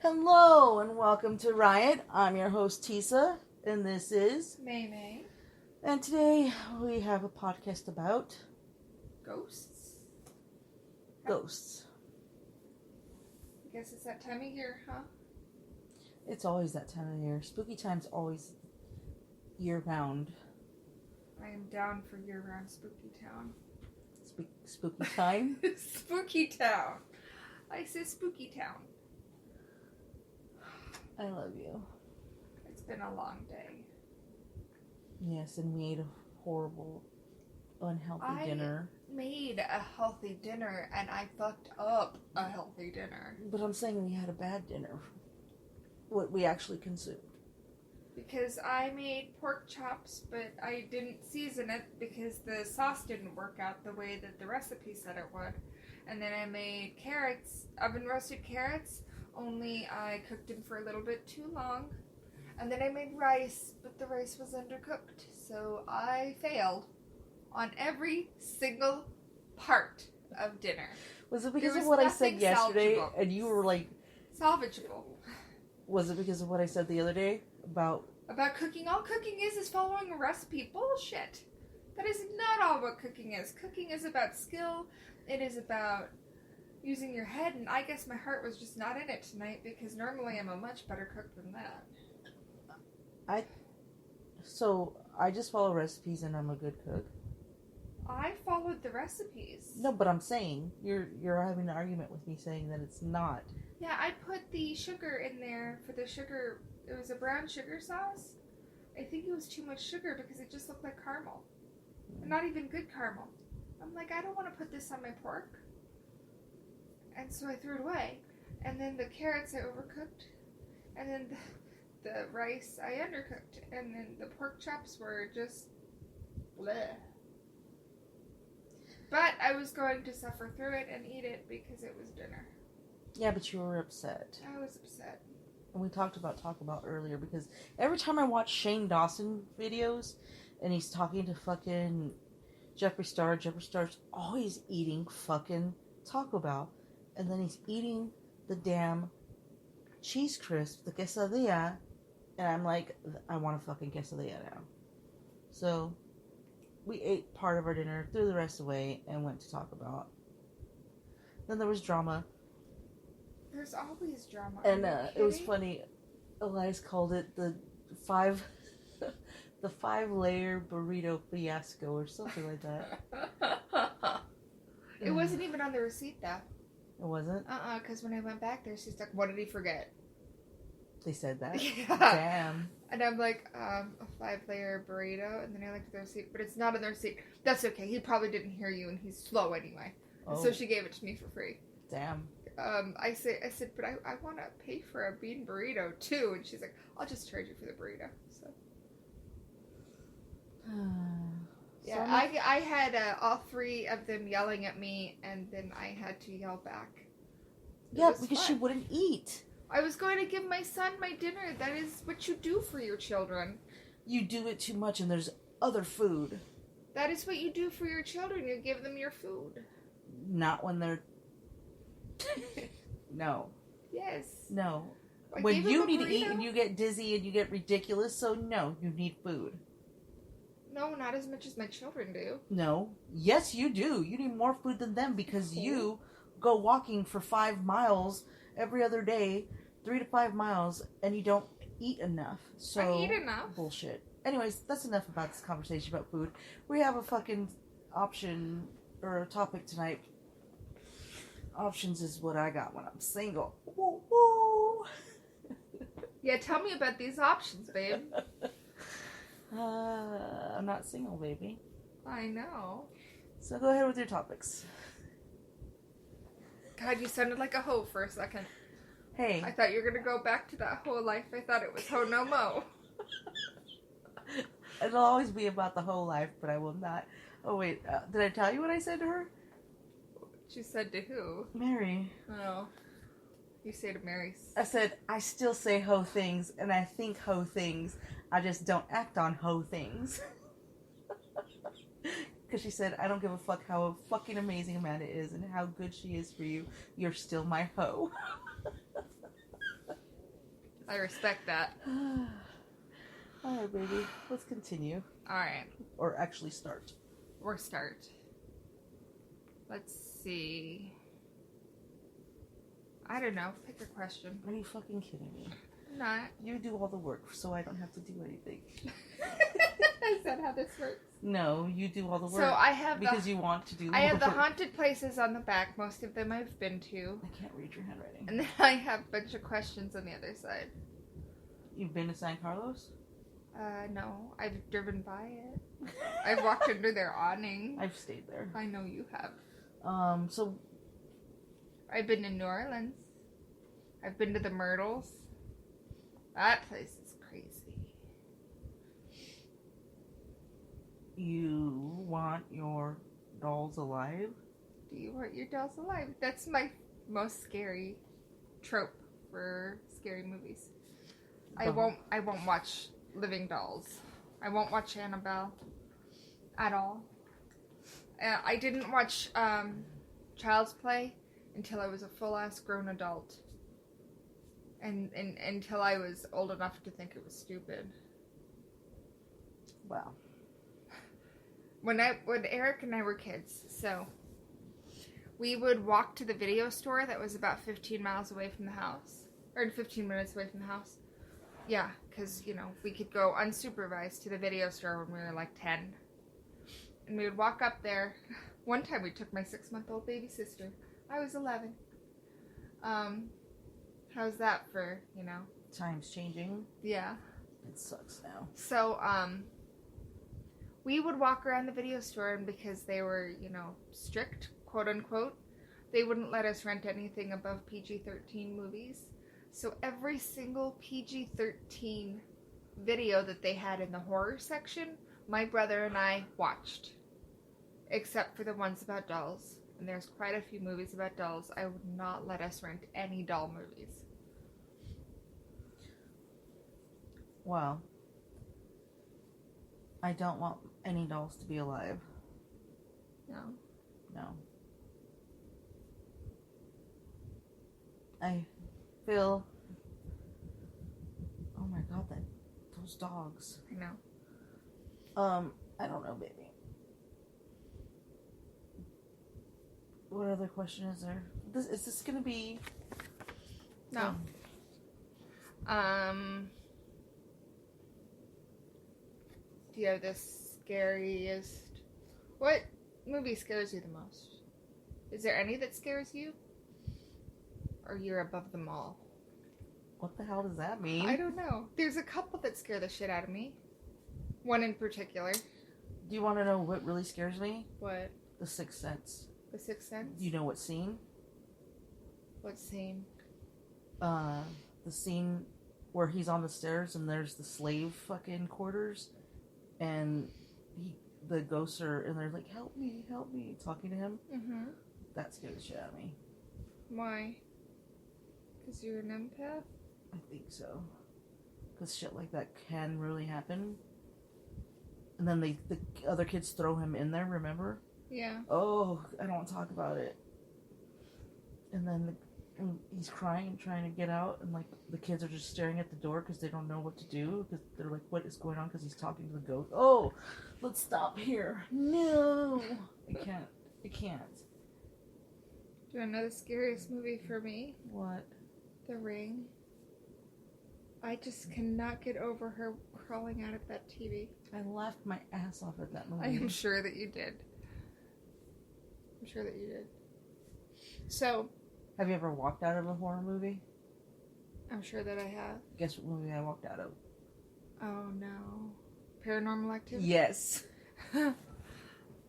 Hello and welcome to Riot. I'm your host Tisa, and this is May. And today we have a podcast about Ghosts? ghosts. I guess it's that time of year, huh? It's always that time of year. Spooky time's always year-round. I am down for year-round Spooky Town. Spooky time? Spooky Town. I say Spooky Town. I love you. It's been a long day. Yes, and we ate a horrible, unhealthy dinner. I made a healthy dinner and I fucked up a healthy dinner. But I'm saying we had a bad dinner. What we actually consumed. Because I made pork chops, but I didn't season it because the sauce didn't work out the way that the recipe said it would. And then I made carrots, oven roasted carrots, only I cooked them for a little bit too long. And then I made rice, but the rice was undercooked. So I failed on every single part of dinner. Was it because of what I said yesterday salvageable. and you were like... Salvageable. Was it because of what I said the other day about cooking? All cooking is following a recipe. Bullshit. That is not all what cooking is. Cooking is about skill. It is about using your head, and I guess my heart was just not in it tonight because normally I'm a much better cook than that. So I just follow recipes and I'm a good cook. I followed the recipes. No, but I'm saying you're having an argument with me saying that it's not. Yeah, I put the sugar in there for the sugar. It was a brown sugar sauce. I think it was too much sugar because it just looked like caramel. And not even good caramel. I'm like, I don't want to put this on my pork. And so I threw it away. And then the carrots I overcooked. And then the rice I undercooked. And then the pork chops were just bleh. But I was going to suffer through it and eat it because it was dinner. Yeah, but you were upset. I was upset. And we talk about earlier because every time I watch Shane Dawson videos and he's talking to fucking Jeffree Star's always eating fucking Taco Bell. And then he's eating the damn cheese crisp, the quesadilla, and I'm like, I want a fucking quesadilla now. So we ate part of our dinner, threw the rest away, and went to Taco Bell. Then there was drama. There's always drama. And it was funny. Elias called it the five layer burrito fiasco or something like that. It wasn't even on the receipt though. It wasn't? Because when I went back there, she's like, what did he forget? They said that? Yeah. Damn. And I'm like, a 5-layer burrito, and then I looked at the receipt, but it's not on the receipt. That's okay, he probably didn't hear you, and he's slow anyway. Oh. So she gave it to me for free. Damn. I said, but I want to pay for a bean burrito, too. And she's like, I'll just charge you for the burrito. So. Yeah, I had all three of them yelling at me, and then I had to yell back. Yeah, because she wouldn't eat. I was going to give my son my dinner. That is what you do for your children. You do it too much, and there's other food. That is what you do for your children. You give them your food. Not when they're... No. Yes. No. When you need to eat and you get dizzy and you get ridiculous, so no, you need food. No, not as much as my children do. No. Yes, you do. You need more food than them because you go walking for 5 miles every other day, 3 to 5 miles, and you don't eat enough. So I eat enough. Bullshit. Anyways, that's enough about this conversation about food. We have a fucking option or a topic tonight. Options is what I got when I'm single. Woo woo. Yeah, tell me about these options, babe. I'm not single, baby. I know. So go ahead with your topics. God, you sounded like a hoe for a second. Hey. I thought you were going to go back to that whole life. I thought it was ho no mo. It'll always be about the whole life, but I will not. Oh, wait. Did I tell you what I said to her? She said to who? Mary. Oh. You say to Mary. I said, I still say hoe things, and I think hoe things. I just don't act on hoe things. Because she said, I don't give a fuck how fucking amazing Amanda is and how good she is for you. You're still my hoe. I respect that. Alright, baby. Let's continue. Alright. Or actually start. Or start. Let's see. I don't know. Pick a question. Are you fucking kidding me? I'm not. You do all the work, so I don't have to do anything. Is that how this works? No, you do all the work. So I have because you want to do all I have the the work. haunted places on the back. Most of them I've been to. I can't read your handwriting. And then I have a bunch of questions on the other side. You've been to San Carlos? No. I've driven by it. I've walked under their awning. I've stayed there. I know you have. So... I've been to New Orleans. I've been to the Myrtles. That place is crazy. You want your dolls alive? Do you want your dolls alive? That's my most scary trope for scary movies. I won't watch living dolls. I won't watch Annabelle at all. I didn't watch Child's Play until I was a full-ass grown adult. And until I was old enough to think it was stupid. Wow. When Eric and I were kids, so we would walk to the video store that was about 15 miles away from the house. Or 15 minutes away from the house. Yeah, because, you know, we could go unsupervised to the video store when we were like 10. And we would walk up there. One time we took my 6-month-old baby sister. I was 11. How's that for, you know? Time's changing. Yeah. It sucks now. So, we would walk around the video store, and because they were, you know, strict, quote unquote, they wouldn't let us rent anything above PG-13 movies. So every single PG-13 video that they had in the horror section, my brother and I watched. Except for the ones about dolls. And there's quite a few movies about dolls. I would not let us rent any doll movies. Well, I don't want any dolls to be alive. No. No. I feel... Oh my god, those dogs. I know. I don't know, baby. What other question is there? Is this gonna be... No. Do you have the scariest... What movie scares you the most? Is there any that scares you? Or you're above them all? What the hell does that mean? I don't know. There's a couple that scare the shit out of me. One in particular. Do you want to know what really scares me? What? The Sixth Sense. The Sixth Sense? Do you know what scene? What scene? The scene where he's on the stairs and there's the slave fucking quarters, and the ghosts are in there like, help me, talking to him. Mm-hmm. That scared the shit out of me. Why? Because you're an empath? I think so. Because shit like that can really happen. And then the other kids throw him in there, remember? Yeah. Oh, I don't want to talk about it. And then and he's crying and trying to get out, and like the kids are just staring at the door because they don't know what to do, because they're like, what is going on? Because he's talking to the ghost. Oh, let's stop here. No, I can't. Do you want to know the scariest movie for me? What? The Ring. I just cannot get over her crawling out of that TV. I laughed my ass off at that movie. I am sure that you did. So, have you ever walked out of a horror movie? I'm sure that I have. Guess what movie I walked out of? Oh no. Paranormal Activity? Yes.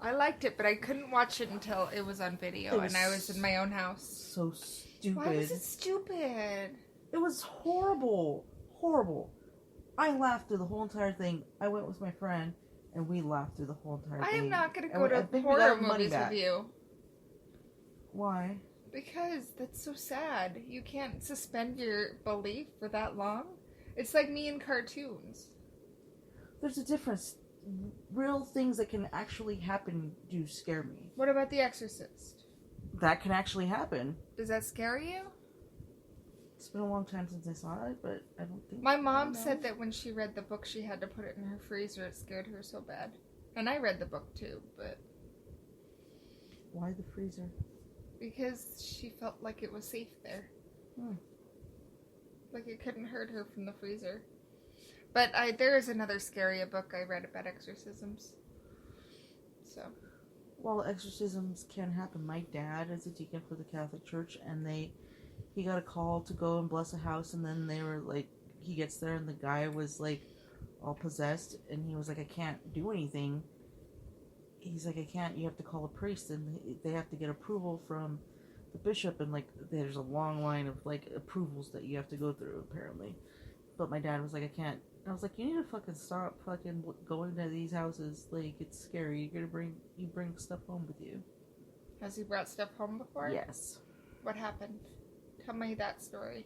I liked it, but I couldn't watch it until it was on video and I was in my own house. So stupid. Why was it stupid? It was horrible. Horrible. I laughed through the whole entire thing. I went with my friend and we laughed through the whole entire thing. I am not going to go to horror movies with you. Why? Because that's so sad. You can't suspend your belief for that long. It's like me in cartoons. There's a difference. Real things that can actually happen do scare me. What about The Exorcist? That can actually happen. Does that scare you? It's been a long time since I saw it, but I don't think... My mom said that when she read the book, she had to put it in her freezer. It scared her so bad. And I read the book too, but... Why the freezer? Because she felt like it was safe there. Like it couldn't hurt her from the freezer. But there is another scary book I read about exorcisms. So... Well, exorcisms can happen. My dad is a deacon for the Catholic Church, and he got a call to go and bless a house, and then they were like, he gets there, and the guy was like all possessed, and he was like, I can't do anything. He's like, I can't, you have to call a priest, and they have to get approval from the bishop, and like, there's a long line of like approvals that you have to go through, apparently. But my dad was like, I can't. I was like, you need to fucking stop fucking going to these houses. Like, it's scary. You bring stuff home with you. Has he brought stuff home before? Yes. What happened? Tell me that story.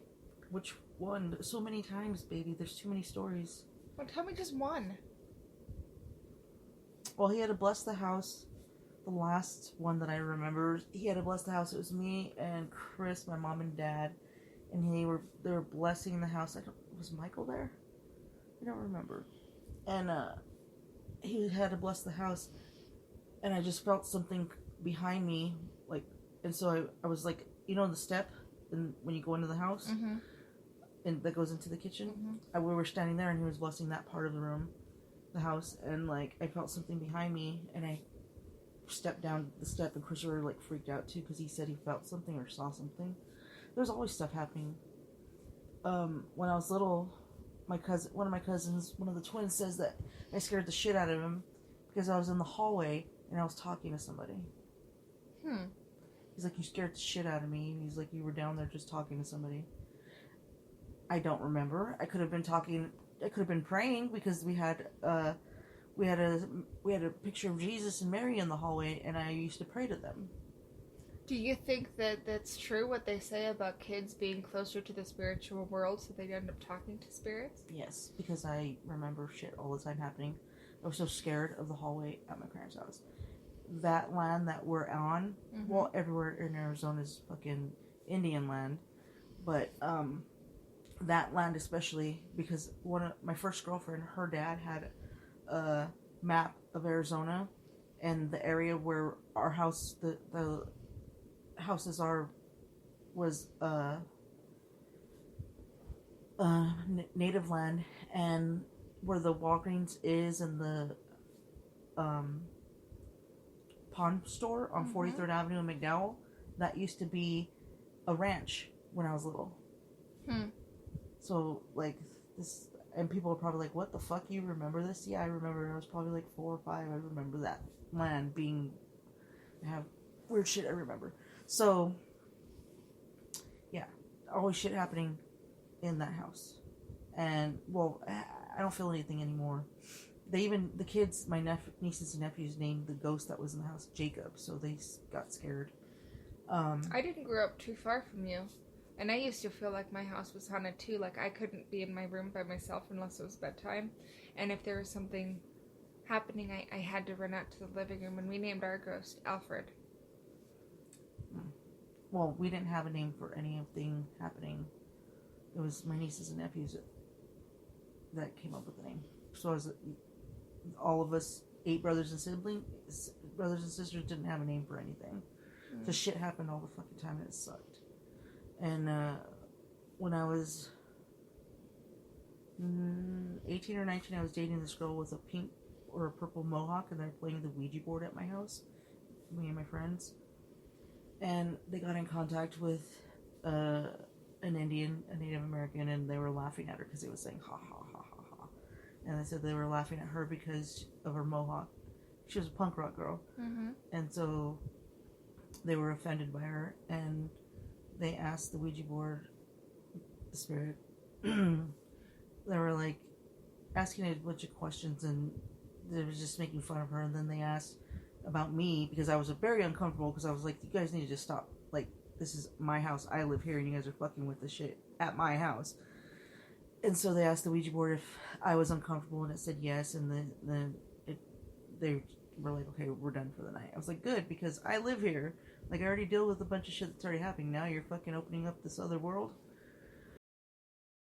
Which one? So many times, baby. There's too many stories. Well, tell me just one. Well, he had to bless the house. The last one that I remember, he had to bless the house. It was me and Chris, my mom and dad, and they were blessing the house. Was Michael there? I don't remember. And he had to bless the house, and I just felt something behind me, like, and so I was like, you know, the step, and when you go into the house, and that goes into the kitchen. We were standing there, and he was blessing that part of the room, the house, and like I felt something behind me, and I stepped down the step, and Christopher like freaked out too because he said he felt something or saw something. There's always stuff happening. When I was little, one of my cousins, one of the twins, says that I scared the shit out of him because I was in the hallway and I was talking to somebody. He's like, you scared the shit out of me. He's like, you were down there just talking to somebody. I don't remember. I could have been talking. I could have been praying because we had a picture of Jesus and Mary in the hallway, and I used to pray to them. Do you think that that's true, what they say about kids being closer to the spiritual world so they end up talking to spirits? Yes, because I remember shit all the time happening. I was so scared of the hallway at my parents' house. That land that we're on, well, everywhere in Arizona is fucking Indian land, but that land especially, because my first girlfriend, her dad had a map of Arizona, and the area where our house, the houses was native land, and where the Walgreens is and the pawn store on 43rd Avenue in McDowell, that used to be a ranch when I was little. So like this, and people are probably like, what the fuck, you remember this? Yeah, I remember. I was probably like 4 or 5. I remember that land being, I have weird shit I remember. So, yeah, always shit happening in that house. And, well, I don't feel anything anymore. The kids, my nieces and nephews, named the ghost that was in the house Jacob, so they got scared. I didn't grow up too far from you, and I used to feel like my house was haunted too. Like, I couldn't be in my room by myself unless it was bedtime, and if there was something happening, I had to run out to the living room, and we named our ghost Alfred. Well, we didn't have a name for anything happening. It was my nieces and nephews that came up with the name. So as all of us 8 brothers and sisters didn't have a name for anything. Because shit happened all the fucking time and it sucked. And when I was 18 or 19, I was dating this girl with a pink or a purple mohawk, and they were playing the Ouija board at my house, me and my friends. And they got in contact with an Indian, a Native American, and they were laughing at her because they was saying ha ha ha ha ha. And they said they were laughing at her because of her mohawk. She was a punk rock girl. And so they were offended by her, and they asked the Ouija board, the spirit, they were like asking a bunch of questions, and they were just making fun of her. And then they asked about me because I was very uncomfortable, because I was like, you guys need to just stop. Like, this is my house. I live here, and you guys are fucking with this shit at my house. And so they asked the Ouija board if I was uncomfortable, and it said yes. And then they were like, okay, we're done for the night. I was like, good, because I live here. Like, I already deal with a bunch of shit that's already happening. Now you're fucking opening up this other world.